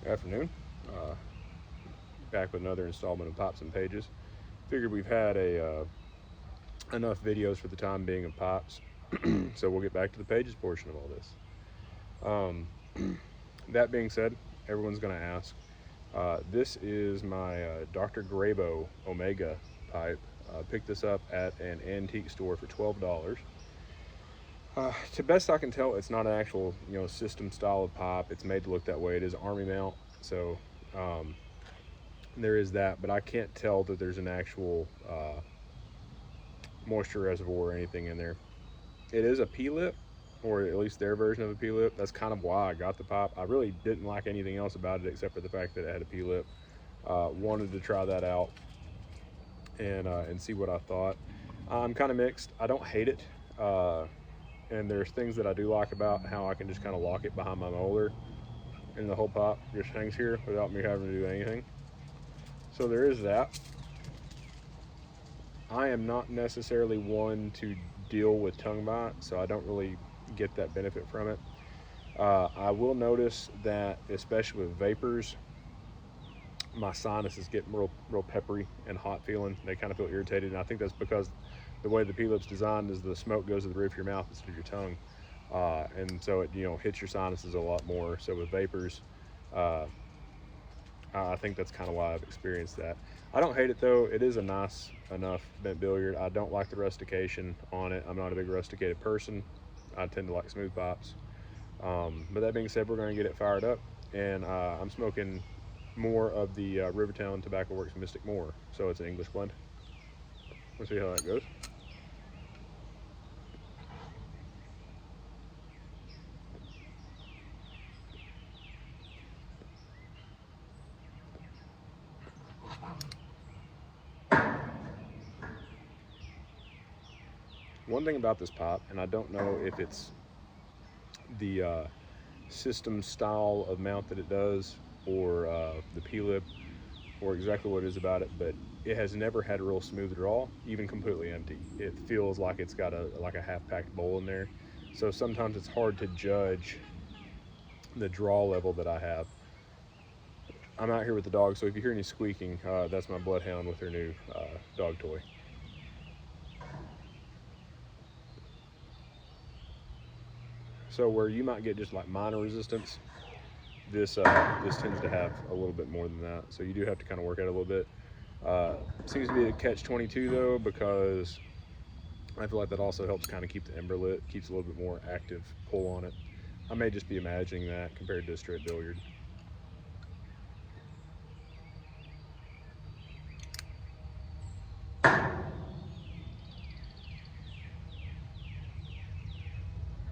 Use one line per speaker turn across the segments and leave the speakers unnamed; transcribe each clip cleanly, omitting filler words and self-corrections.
Afternoon. Back with another installment of Pops and Pages. Figured we've had enough videos for the time being of Pops, so we'll get back to the Pages portion of all this. That being said, everyone's going to ask. This is my Dr. Grabo Omega pipe. Picked this up at an antique store for $12. To best I can tell, it's not an actual system style of pipe. It's made to look that way. It is army mount, so there is that. But I can't tell that there's an actual moisture reservoir or anything in there. It is a P-lip, or at least their version of a P-lip. That's kind of why I got the pipe. I really didn't like anything else about it except for the fact that it had a P-lip. Wanted to try that out and see what I thought. I'm kind of mixed. I don't hate it. And there's things that I do like about how I can just kind of lock it behind my molar and the whole pipe just hangs here without me having to do anything. So there is that. I am not necessarily one to deal with tongue bite, so I don't really get that benefit from it. I will notice that, especially with vapors, my sinuses get real peppery and hot feeling. They kind of feel irritated, and I think that's because the way the P-lip's designed is the smoke goes to the roof of your mouth instead of your tongue, and so it hits your sinuses a lot more. So with vapors, I think that's kind of why I've experienced that. I don't hate it though. It is a nice enough bent billiard. I don't like the rustication on it. I'm not a big rusticated person. I tend to like smooth pipes. But that being said, we're going to get it fired up, and I'm smoking more of the Rivertown Tobacco Works Mystic Moor. So it's an English blend. Let's see how that goes. One thing about this pipe, and I don't know if it's the system style of mount that it does, or the P-lip, or exactly what it is about it, but it has never had a real smooth draw, even completely empty. It feels like it's got a half-packed bowl in there. So sometimes it's hard to judge the draw level that I have. I'm out here with the dog, so if you hear any squeaking, that's my bloodhound with her new dog toy. So where you might get just like minor resistance, this tends to have a little bit more than that. So you do have to kind of work at it a little bit. Seems to be a catch-22 though, because I feel like that also helps kind of keep the ember lit, keeps a little bit more active pull on it. I may just be imagining that compared to a straight billiard.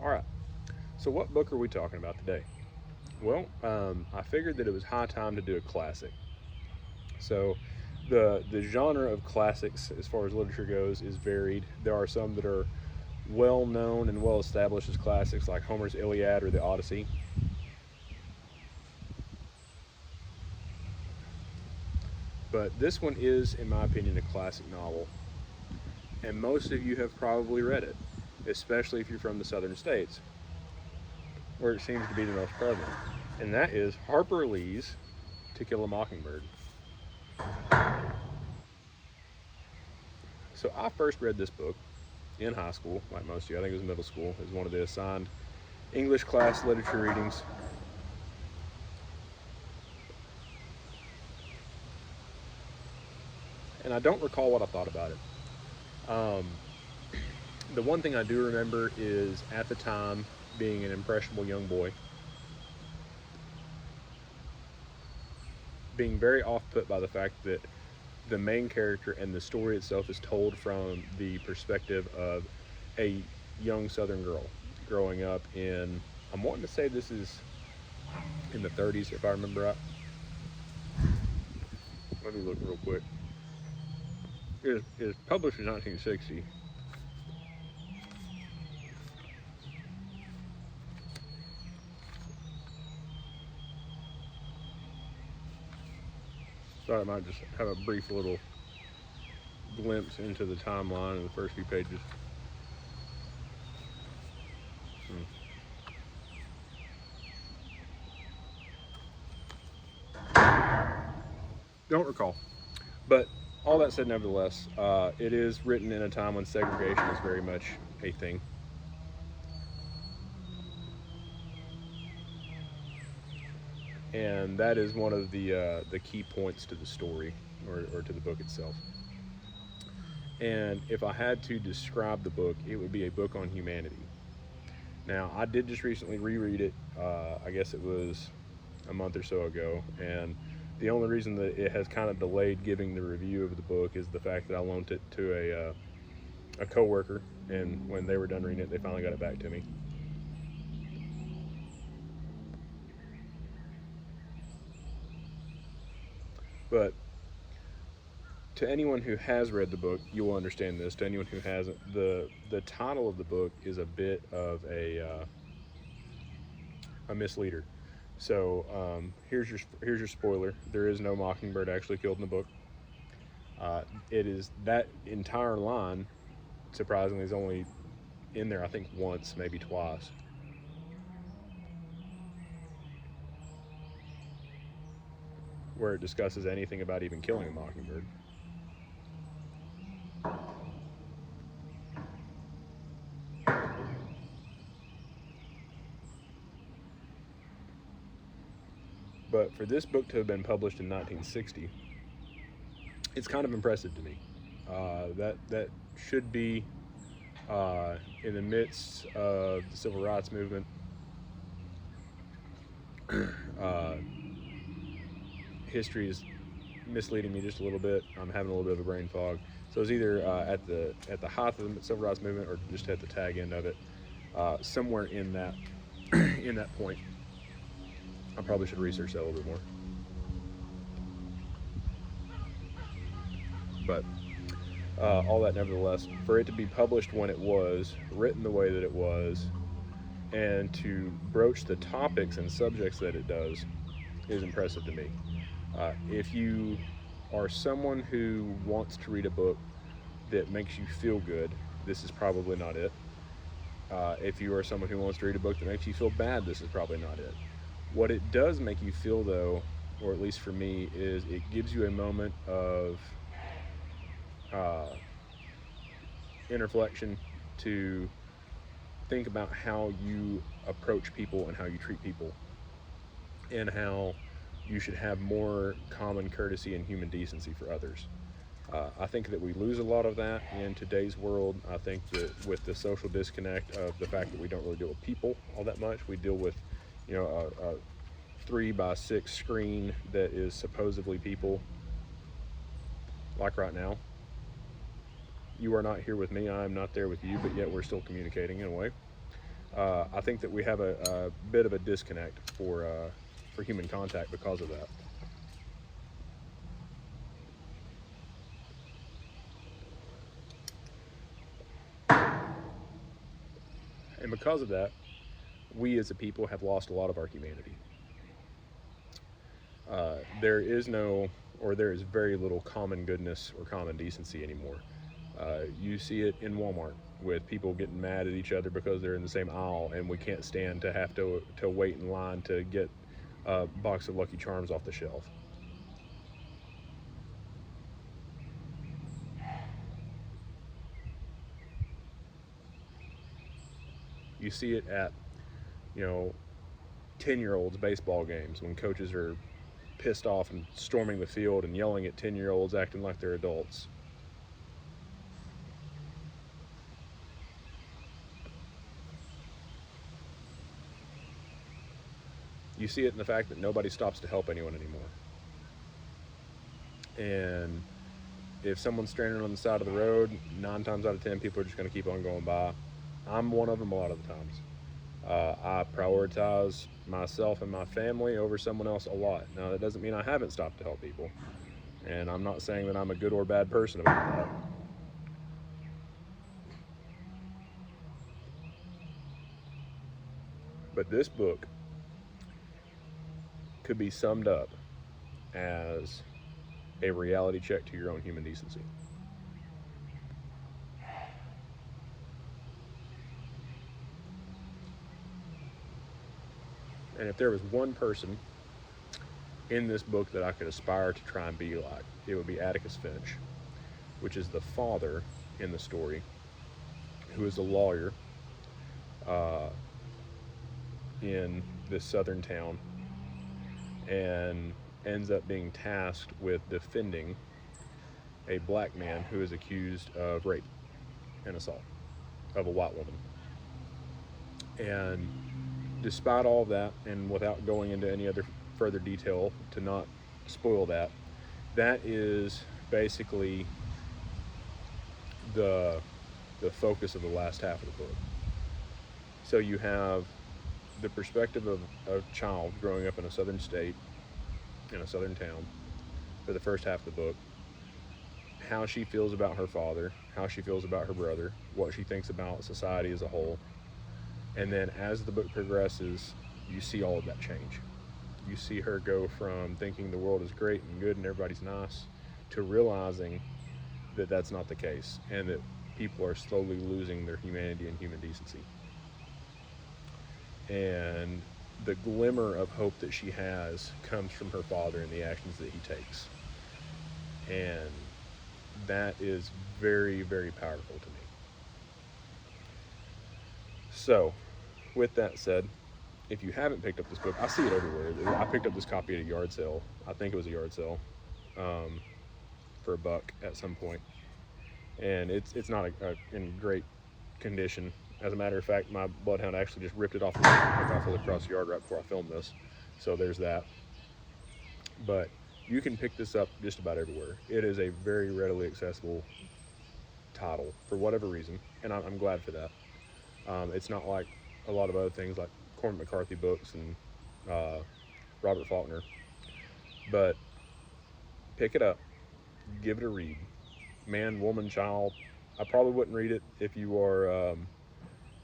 All right, so what book are we talking about today? Well, I figured that it was high time to do a classic. So the genre of classics as far as literature goes is varied. There are some that are well known and well established as classics, like Homer's Iliad or the Odyssey. But this one is, in my opinion, a classic novel, and most of you have probably read it, especially if you're from the southern states, where it seems to be the most prevalent, and that is Harper Lee's To Kill a Mockingbird. So I first read this book in high school, like most of you. I think it was middle school. It was one of the assigned English class literature readings. And I don't recall what I thought about it. The one thing I do remember is, at the time, being an impressionable young boy, being very off-put by the fact that the main character and the story itself is told from the perspective of a young southern girl growing up in, I'm wanting to say this is in the 30s if I remember right. Let me look real quick. It is published in 1960. So I might just have a brief little glimpse into the timeline in the first few pages. Don't recall. But all that said, nevertheless, it is written in a time when segregation is very much a thing. And that is one of the key points to the story, or to the book itself. And if I had to describe the book, it would be a book on humanity. Now, I did just recently reread it. I guess it was a month or so ago, and the only reason that it has kind of delayed giving the review of the book is the fact that I loaned it to a coworker, and when they were done reading it, they finally got it back to me. But to anyone who has read the book, you will understand this. To anyone who hasn't, the title of the book is a bit of a misleader. So here's your spoiler. There is no Mockingbird actually killed in the book. It is that entire line, surprisingly, is only in there I think once, maybe twice. Where it discusses anything about even killing a mockingbird. But for this book to have been published in 1960, it's kind of impressive to me. That should be in the midst of the civil rights movement. uh, History is misleading me just a little bit. I'm having a little bit of a brain fog. So it's either at the height of the civil rights movement, or just at the tag end of it, somewhere in that in that point. I probably should research that a little bit more. But all that, nevertheless, for it to be published when it was, written the way that it was, and to broach the topics and subjects that it does, is impressive to me. If you are someone who wants to read a book that makes you feel good, this is probably not it. If you are someone who wants to read a book that makes you feel bad, this is probably not it. What it does make you feel, though, or at least for me, is it gives you a moment of uh, interflection to think about how you approach people and how you treat people, and how you should have more common courtesy and human decency for others. I think that we lose a lot of that in today's world. I think that with the social disconnect of the fact that we don't really deal with people all that much, we deal with, a 3x6 screen that is supposedly people. Like right now, you are not here with me, I am not there with you, but yet we're still communicating in a way. I think that we have a bit of a disconnect for human contact because of that. And because of that, we as a people have lost a lot of our humanity. There is no, or there is very little common goodness or common decency anymore. You see it in Walmart with people getting mad at each other because they're in the same aisle, and we can't stand to have to wait in line to get a box of Lucky Charms off the shelf. You see it at, you know, 10-year-olds baseball games when coaches are pissed off and storming the field and yelling at 10-year-olds acting like they're adults. You see it in the fact that nobody stops to help anyone anymore. And if someone's stranded on the side of the road, 9 times out of 10, people are just going to keep on going by. I'm one of them a lot of the times. I prioritize myself and my family over someone else a lot. Now, that doesn't mean I haven't stopped to help people. And I'm not saying that I'm a good or bad person about that. But this book could be summed up as a reality check to your own human decency. And if there was one person in this book that I could aspire to try and be like, it would be Atticus Finch, which is the father in the story, who is a lawyer uh, in this southern town, and ends up being tasked with defending a black man who is accused of rape and assault of a white woman. And despite all of that, and without going into any other further detail to not spoil that, that is basically the focus of the last half of the book. So you have the perspective of a child growing up in a southern state, in a southern town, for the first half of the book, how she feels about her father, how she feels about her brother, what she thinks about society as a whole. And then as the book progresses, you see all of that change. You see her go from thinking the world is great and good and everybody's nice to realizing that that's not the case, and that people are slowly losing their humanity and human decency. And the glimmer of hope that she has comes from her father and the actions that he takes. And that is very, very powerful to me. So, with that said, if you haven't picked up this book, I see it everywhere. I picked up this copy at a yard sale. I think it was a yard sale, for $1 at some point. And it's not in great condition. As a matter of fact, my bloodhound actually just ripped it off across the yard right before I filmed this. So there's that. But you can pick this up just about everywhere. It is a very readily accessible title for whatever reason, and I'm glad for that. It's not like a lot of other things like Cormac McCarthy books and Robert Faulkner. But pick it up, give it a read. Man, woman, child. I probably wouldn't read it if you are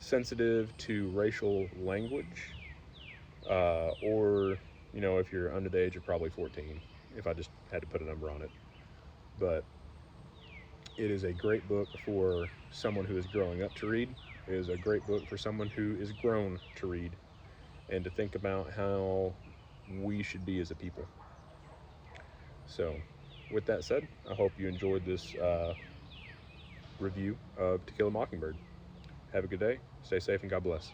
sensitive to racial language, or if you're under the age of probably 14, if I just had to put a number on it. But it is a great book for someone who is growing up to read. It is a great book for someone who is grown to read and to think about how we should be as a people. So, with that said, I hope you enjoyed this review of To Kill a Mockingbird. Have a good day, stay safe, and God bless.